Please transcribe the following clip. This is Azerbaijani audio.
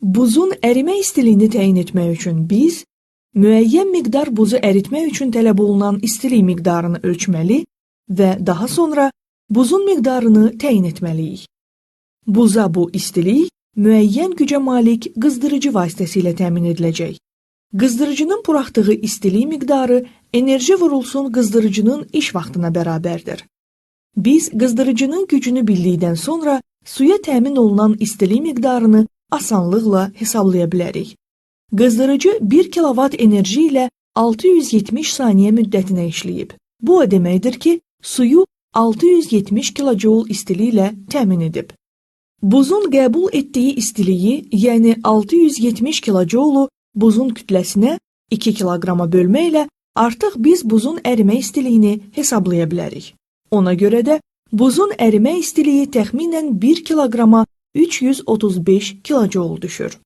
Buzun ərimə istiliyini təyin etmək üçün biz müəyyən miqdar buzu əritmək üçün tələb olunan istilik miqdarını ölçməli və daha sonra buzun miqdarını təyin etməliyik. Buza bu istilik müəyyən gücə malik qızdırıcı vasitəsilə təmin ediləcək. Qızdırıcının buraxdığı istilik miqdarı enerji vurulsun qızdırıcının iş vaxtına bərabərdir. Biz qızdırıcının gücünü bildikdən sonra suya təmin olunan istilik miqdarını asanlıqla hesablaya bilərik. Qızdırıcı 1 kilovat enerji ilə 670 saniyə müddətinə işləyib. Bu o deməkdir ki, suyu 670 kilojoule istiliklə təmin edib. Buzun qəbul etdiyi istiliyi, yəni 670 kilojoule buzun kütləsinə 2 kiloqrama bölməklə artıq biz buzun ərimə istiliyini hesablaya bilərik. Ona görə də buzun ərimə istiliyi təxminən 1 kiloqrama 335 kilojoule düşür.